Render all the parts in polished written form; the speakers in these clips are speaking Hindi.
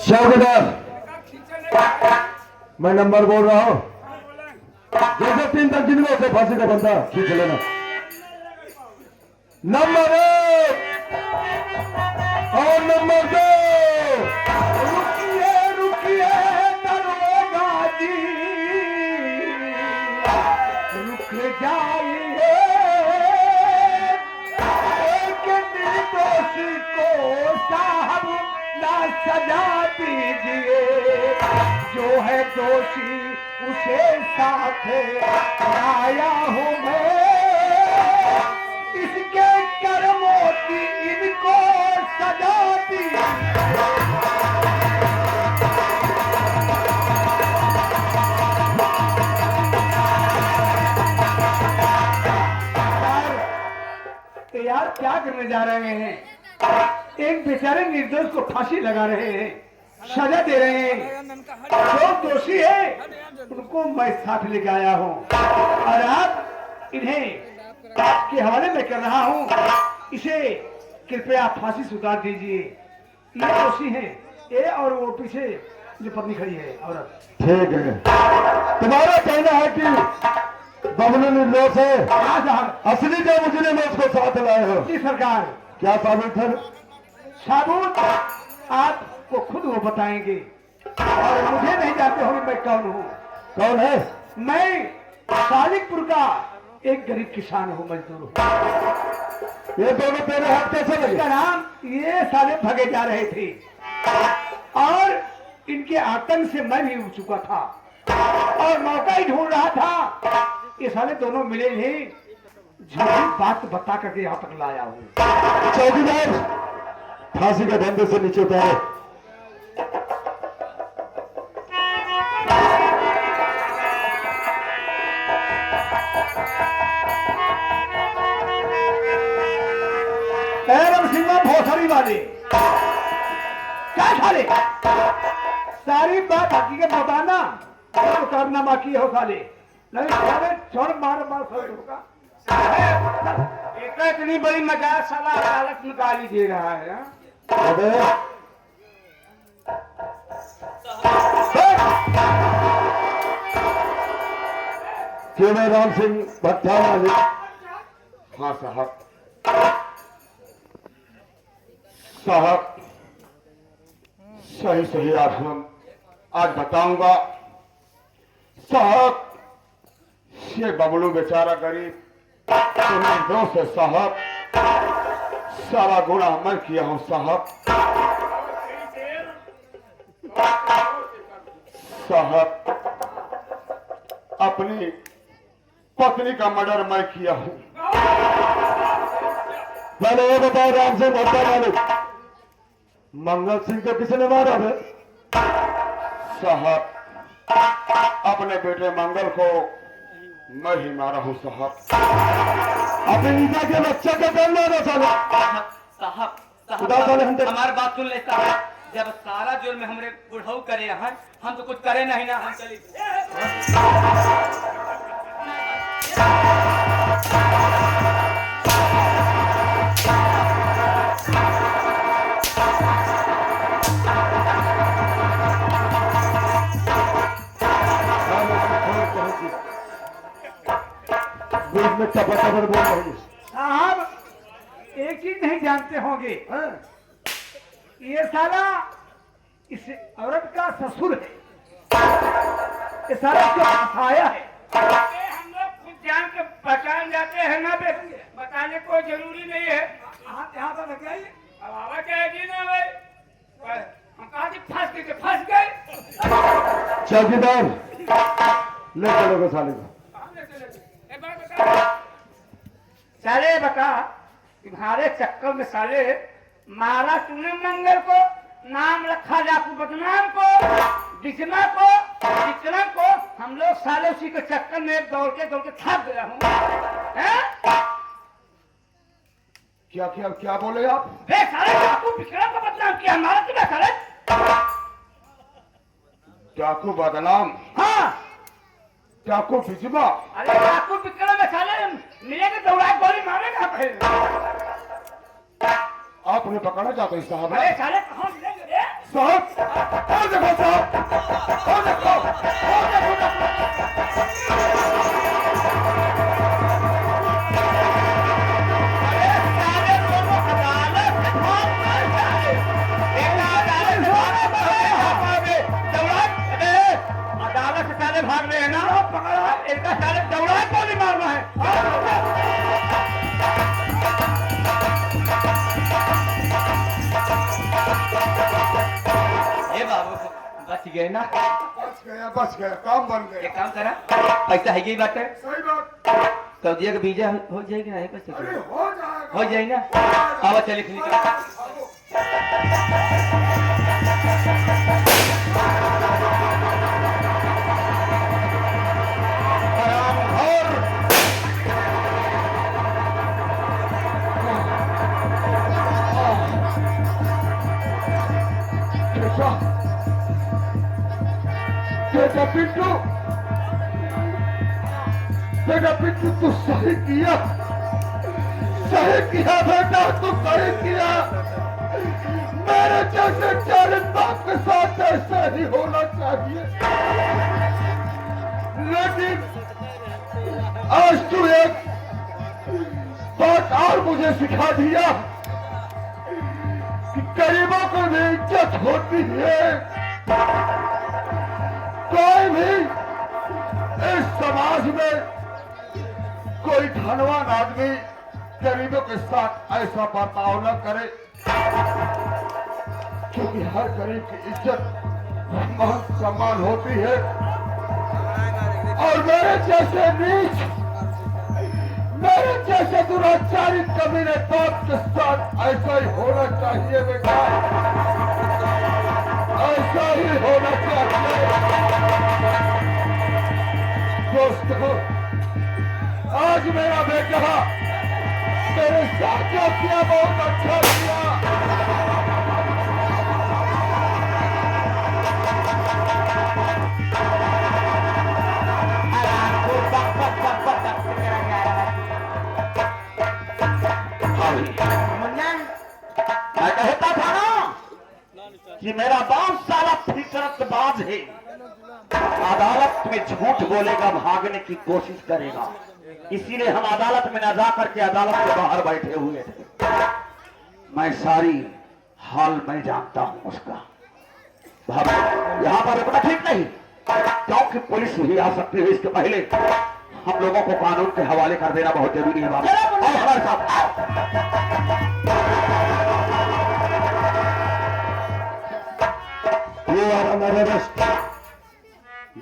चौकीदार, मैं नंबर बोल रहा हूँ। जैसे 3 तक गिनोगे उसे फांसी का बंदा खींच लेना। नंबर 1 और नंबर 2। रुकिए रुकिए दरोगा जी, रुक जाइए, एक निर्दोषी को साहब ना सजा दीजिए, जो है दोषी उसे साथ लाया हूँ मैं, इसके कर्मों की इनको सजा दी। यार क्या करने जा रहे हैं? एक बेचारे निर्दोष को फांसी लगा रहे हैं, सजा दे रहे हैं। जो दोषी है उनको मैं साथ लेके आया हूँ और आप इन्हें आपके हवाले में कर रहा हूँ। इसे कृपया फांसी से उतार दीजिए। ये दोषी है, ये और वो पीछे जो पत्नी खड़ी है औरत। ठीक है, तुम्हारा कहना है कि बबलू निर्दोष है। हाँ साहब, असली जो मुजरिम है उसको साथ लाए हो। जी सरकार। क्या साबित है? साबुत आपको खुद वो बताएंगे और मुझे नहीं जानते होंगे मैं कौन हूँ। कौन है? मैं सालिकपुर का एक गरीब किसान हूँ, मजदूर हूँ। ये दोनों तेरे हाथ कैसे लगे? इसका नाम, ये साले भगे जा रहे थे और इनके आतंक से मैं भी उठ चुका था और मौका ही ढूंढ रहा था। ये साले दोनों मिले ही झूठी बात बता करके यहाँ तक लाया हूँ। चौकीदार, फांसी के डंडे से नीचे उतारे। सिंह भोसड़ी वाले क्या साले, सारी बात हकीकत बताना तो करना बाकी हो साले, नहीं साले छोड़ मार मार सर होगा। इतनी बड़ी मजाक साला अदालत निकाल ही दे रहा है। अबे, क्यों मैं राम सिंह भट्टा वाले? हाँ साहब, साहब सही सही आपको आज बताऊंगा। साहब ये बबलू बेचारा गरीब तो निर्दोष है साहब, सारा गुनाह मैं किया हूं साहब। साहब अपनी पत्नी का मर्डर मैं किया हूं। मैंने ये बताया राम सिंह भट्टा मालिक, मंगल सिंह को किसने मारा है? साहब अपने बेटे मंगल को मैं ही मारा हूं साहब। अपने ईजा के बच्चे को कर लो साले। साहब खुदा साले हम हमारी बात सुन ले साहब, जब सारा जुर्म हमरे बुढ़ऊ करे हैं, हम तो कुछ करे नहीं ना, हम चली। बीच में टपा टपर बोल रही है। साहब एक चीज नहीं जानते होंगे, ये साला इस औरत का ससुर है, ये साला इसको फंसाया है। हम लोग खुद जान के पहचान जाते हैं ना, बताने को जरूरी नहीं है। हाथ यहाँ पर लगाइए, अब आवाज आएगी ना भाई, हम कहा फंस गए। चौकीदार, ले चलोगे साले को। साले बता, तुम्हारे चक्कर में साले मारा तूने मंगल को, नाम रखा जाकू बदनाम को, दिखना को, दिखना को। हम लोग साले उसी के चक्कर में दौड़ के थक गया हूँ। क्या क्या क्या बोले आप? साले जाकू बिकरम को बदनाम किया, हमारा तुम्हें साले। चाकू बदनाम? हाँ चाकू बिजमा? अरे जाकू बिकरम में साले मिलेगा दौड़ा गोली मारेगा फिर। आप उन्हें पकड़ना चाहते हैं साहब? अरे साले कहाँ मिलेंगे रे? साहब और देखो साहब और देखो अदालत से साले भाग रहे हैं ना, पकड़ा इनका साले दौड़ा को नहीं मारना है। ए बाबू बच गए ना, बच गया काम बन गया। एक काम करा, पैसा है यही बात है, सही बात। सऊदीया का वीजा हो जाएगी ना, कैसे अरे हो जाएगा हो जाएगी ना। आओ चलिए फिर बेटा पिंटू, बेटा पिंटू तू सही किया बेटा, तू सही किया। मेरे जैसे जालिम बाप के साथ ऐसा ही होना चाहिए। लेकिन आज तू एक बात और मुझे सिखा दिया कि गरीबों को भी इज्जत होती है। कोई भी इस समाज में कोई धनवान आदमी गरीबों के साथ ऐसा बर्ताव न करे, क्योंकि हर गरीब की इज्जत मान सम्मान होती है। और मेरे जैसे नीच, मेरे जैसे दुराचारी कमीने बाप के साथ ऐसा ही होना चाहिए बेटा, ऐसा ही होना चाहिए। दोस्तों, आज मेरा बेटा मेरे साथ जो किया बहुत अच्छा किया। मैं कहता था ना कि मेरा बाप साला फितरतबाज है, अदालत में झूठ बोलेगा, भागने की कोशिश करेगा, इसीलिए हम अदालत में न जा करके अदालत के बाहर बैठे हुए थे। मैं सारी हाल मैं जानता हूं उसका। यहाँ पर रुकना ठीक नहीं, क्योंकि पुलिस भी आ सकती है। इसके पहले हम लोगों को कानून के हवाले कर देना बहुत जरूरी है। बाबा और हमारे साथ ये हमारा अरेस्ट,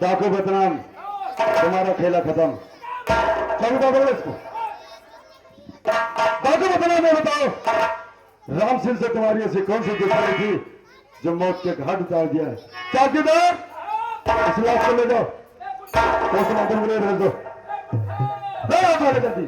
डाकू बदनाम, तुम्हारा खेला खत्म। चलो बाबा इसको डाकू बदनाम है। बताओ राम सिंह से तुम्हारी ऐसी कौन सी दुश्मनी थी जो मौत के घाट उतार दिया है? चौकीदार इस लाश को ले जाओ, पोस्टमार्टम के लिए भेज दो। जल्दी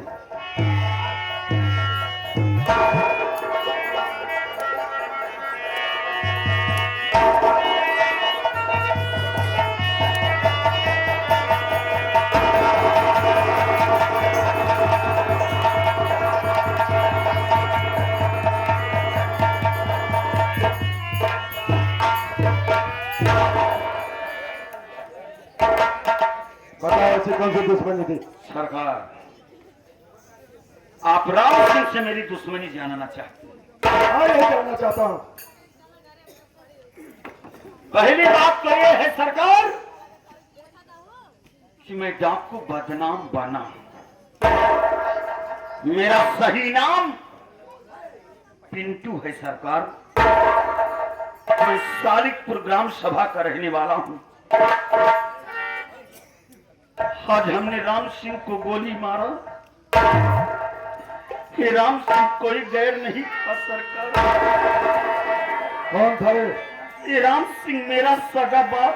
बताओ ऐसी कौन सी दुश्मनी थी? सरकार, आप राम सिंह से मेरी दुश्मनी जानना चाहते हैं? हाँ यही जानना चाहता हूँ। पहली बात तो यह है सरकार कि मैं डाकू बदनाम बना। मेरा सही नाम पिंटू है सरकार। मैं सालिकपुर ग्राम सभा का रहने वाला हूं। आज हमने राम सिंह को गोली मारा। ये राम सिंह कोई गैर नहीं था सरकार। कौन था ये? ये राम सिंह मेरा सगा बाप।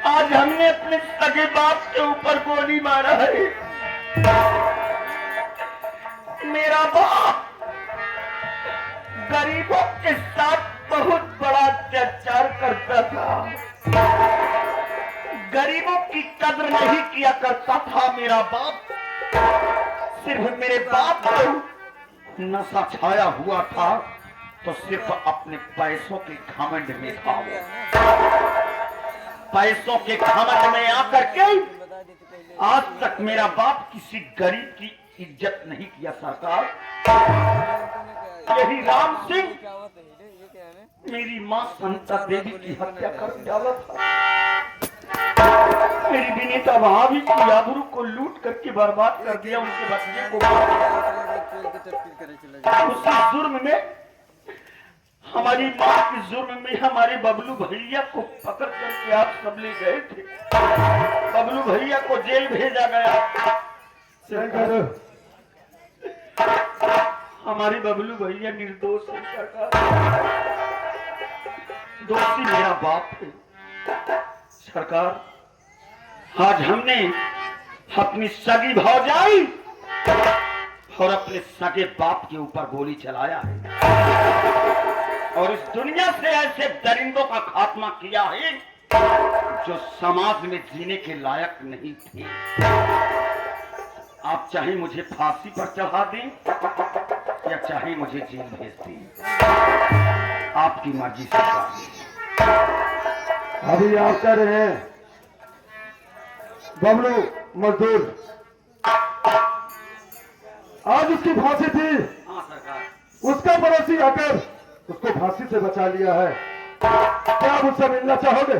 आज हमने अपने सगे बाप के ऊपर गोली मारा है। मेरा बाप गरीबों के साथ बहुत बड़ा अत्याचार करता था। गरीबों की कद्र नहीं किया करता था मेरा बाप। सिर्फ मेरे बाप को नशा छाया हुआ था तो सिर्फ अपने पैसों के घमंड में था वो। पैसों के घमंड में आकर के आज तक मेरा बाप किसी गरीब की इज्जत नहीं किया सरकार। यही राम सिंह मेरी मां संता देवी की हत्या कर डाला था। मेरी विनीता भाभी की आबरू को लूट करके बर्बाद कर दिया, उनके बच्चे को उसी जुर्म में, हमारी मां के जुर्म में हमारे बबलू भैया को पकड़ करके आप सब ले गए थे। बबलू भैया को जेल भेजा गया। हमारे बबलू भैया निर्दोष है सरकार, दोषी मेरा बाप है सरकार। आज हमने अपनी सगी भौजाई और अपने सगे बाप के ऊपर गोली चलाया है और इस दुनिया से ऐसे दरिंदों का खात्मा किया है जो समाज में जीने के लायक नहीं थे। आप चाहे मुझे फांसी पर चढ़ा दें या चाहे मुझे जेल भेज दें, आपकी मर्जी से। अभी आप कह रहे हैं बबलू मजदूर, आज उसकी फांसी थी, हाँ सरकार। उसका पड़ोसी आकर उसको फांसी से बचा लिया है। क्या आप उससे मिलना चाहोगे?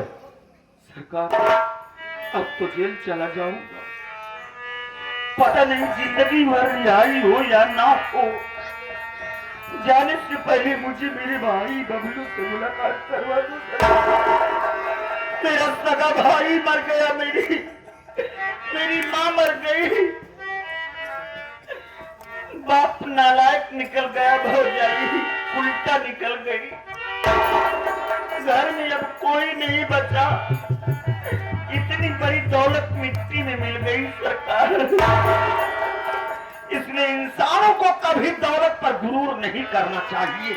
सरकार अब तो जेल चला जाऊंगा, पता नहीं जिंदगी भर रिहाई हो या ना हो। जाने से पहले मुझे मेरे भाई बबलू से मुलाकात करवा दो सरकार। मेरा सगा भाई मर गया, मेरी मां मर गई, बाप नालायक निकल गया, भौजाई उल्टा निकल गई, घर में अब कोई नहीं बचा। इतनी बड़ी दौलत मिट्टी में मिल गई सरकार। इसलिए इंसानों को कभी दौलत पर गुरूर नहीं करना चाहिए।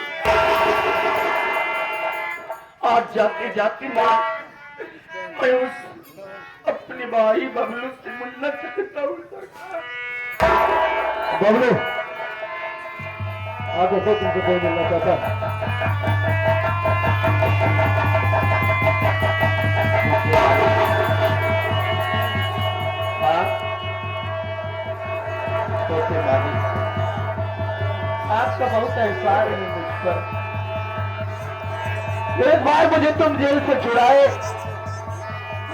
आज जाते जाते मैं उस अपने भाई बबलू से मिलना चाहता हूँ सरकार। बबलू आज देखो तुमसे कोई मिलना चाहता। आपका बहुत एहसान है मुझ पर। एक बार मुझे तुम जेल से छुड़ाए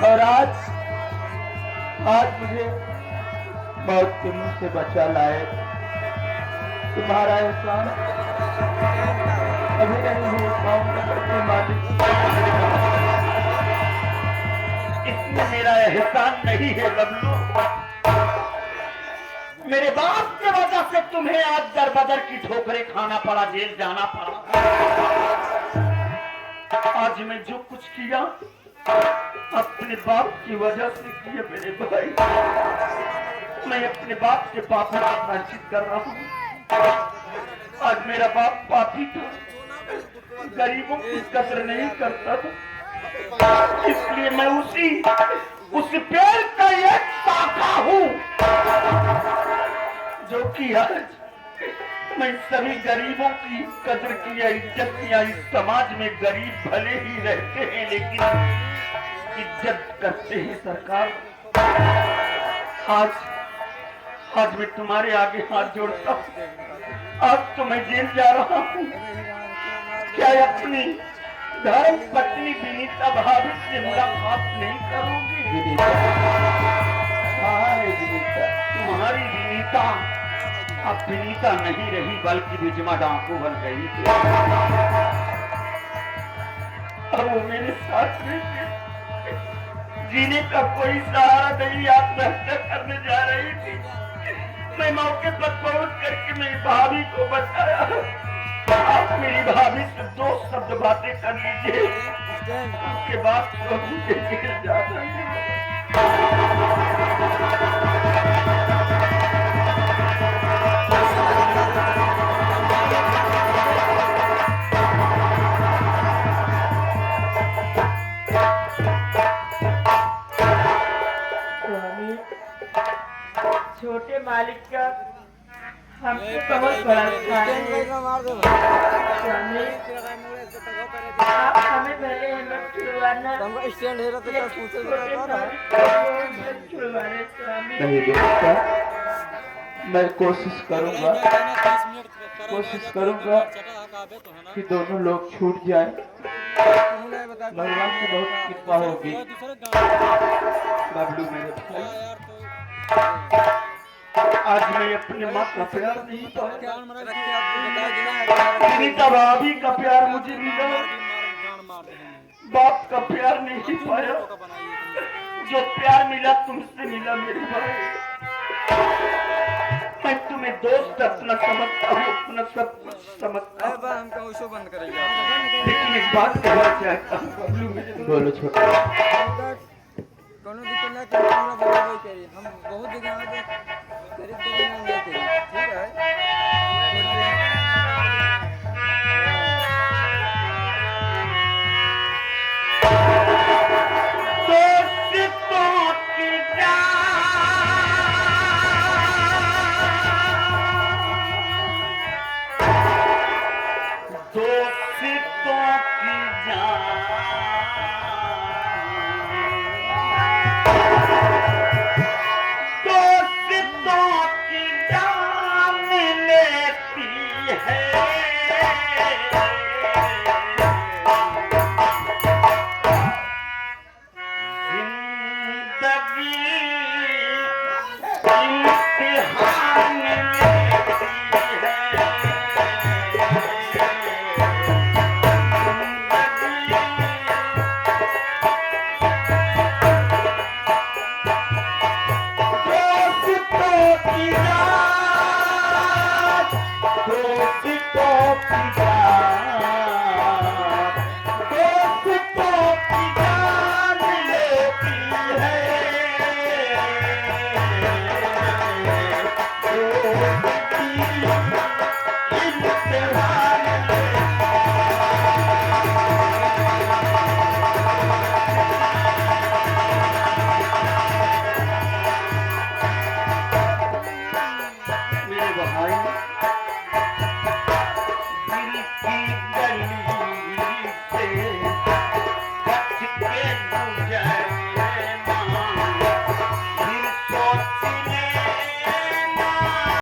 और आज मुझे मौत के मुंह से बचा लाए। तुम्हारा एहसान अभी नहीं भूल पाऊंगा मालिक। इसमें मेरा एहसान नहीं है बबलू, मेरे बाप के वजह से तुम्हें आज दर बदर की ठोकरें खाना पड़ा, जेल जाना पड़ा। आज मैं जो कुछ किया अपने बाप की वजह से किया मेरे भाई। मैं अपने बाप के पापों का प्रायश्चित कर रहा हूँ। आज मेरा बाप पापी था, गरीबों की कदर नहीं करता था, इसलिए मैं उस पेड़ का एक शाखा हूँ जो कि आज मैं सभी गरीबों की कदर किया, इज्जत किया। इस समाज में गरीब भले ही रहते हैं लेकिन इज्जत करते हैं सरकार। आज मैं तुम्हारे आगे हाथ जोड़ता हूँ। आज तो मैं जेल जा रहा हूँ, क्या अपनी धर्म पत्नी विनीता भाभी से मुलाकात नहीं करोगी? तुम्हारी विनीता अब विनीता नहीं रही बल्कि बिजमा डाकू बन गई। अब वो मेरे साथ में जीने का कोई सहारा नहीं, आत्महत्या करने जा रही थी। मैं मौके पर पहुंच करके मेरी भाभी को बचाया। आप मेरी भाभी से 2 शब्द बातें कर लीजिए, उसके बाद तो मुझे जेल जाना है। छोटे मालिक का हमसे बहुत बड़ा स्वामी, आप हमें पहले हिम्मत छुड़वाना, छुड़वाने स्वामी। नहीं बेटा, मैं कोशिश करूंगा कि दोनों लोग छूट जाए। भगवान की बहुत कृपा होगी। बबलू मेरे भाई, आज मैं अपने माँ का प्यार नहीं पाया, मेरी तबाही का प्यार मुझे मिला, बाप का प्यार नहीं पाया। जो प्यार मिला तुमसे मिला मेरे भाई। मैं तुम्हें दोस्त अपना समझता हूँ, अपना सब कुछ समझता हूँ, लेकिन एक बात कहना चाहता हूँ बबलू मेरे भाई। बोलो छोटा। कोनो दिक्कत ना, हम बहुत जगह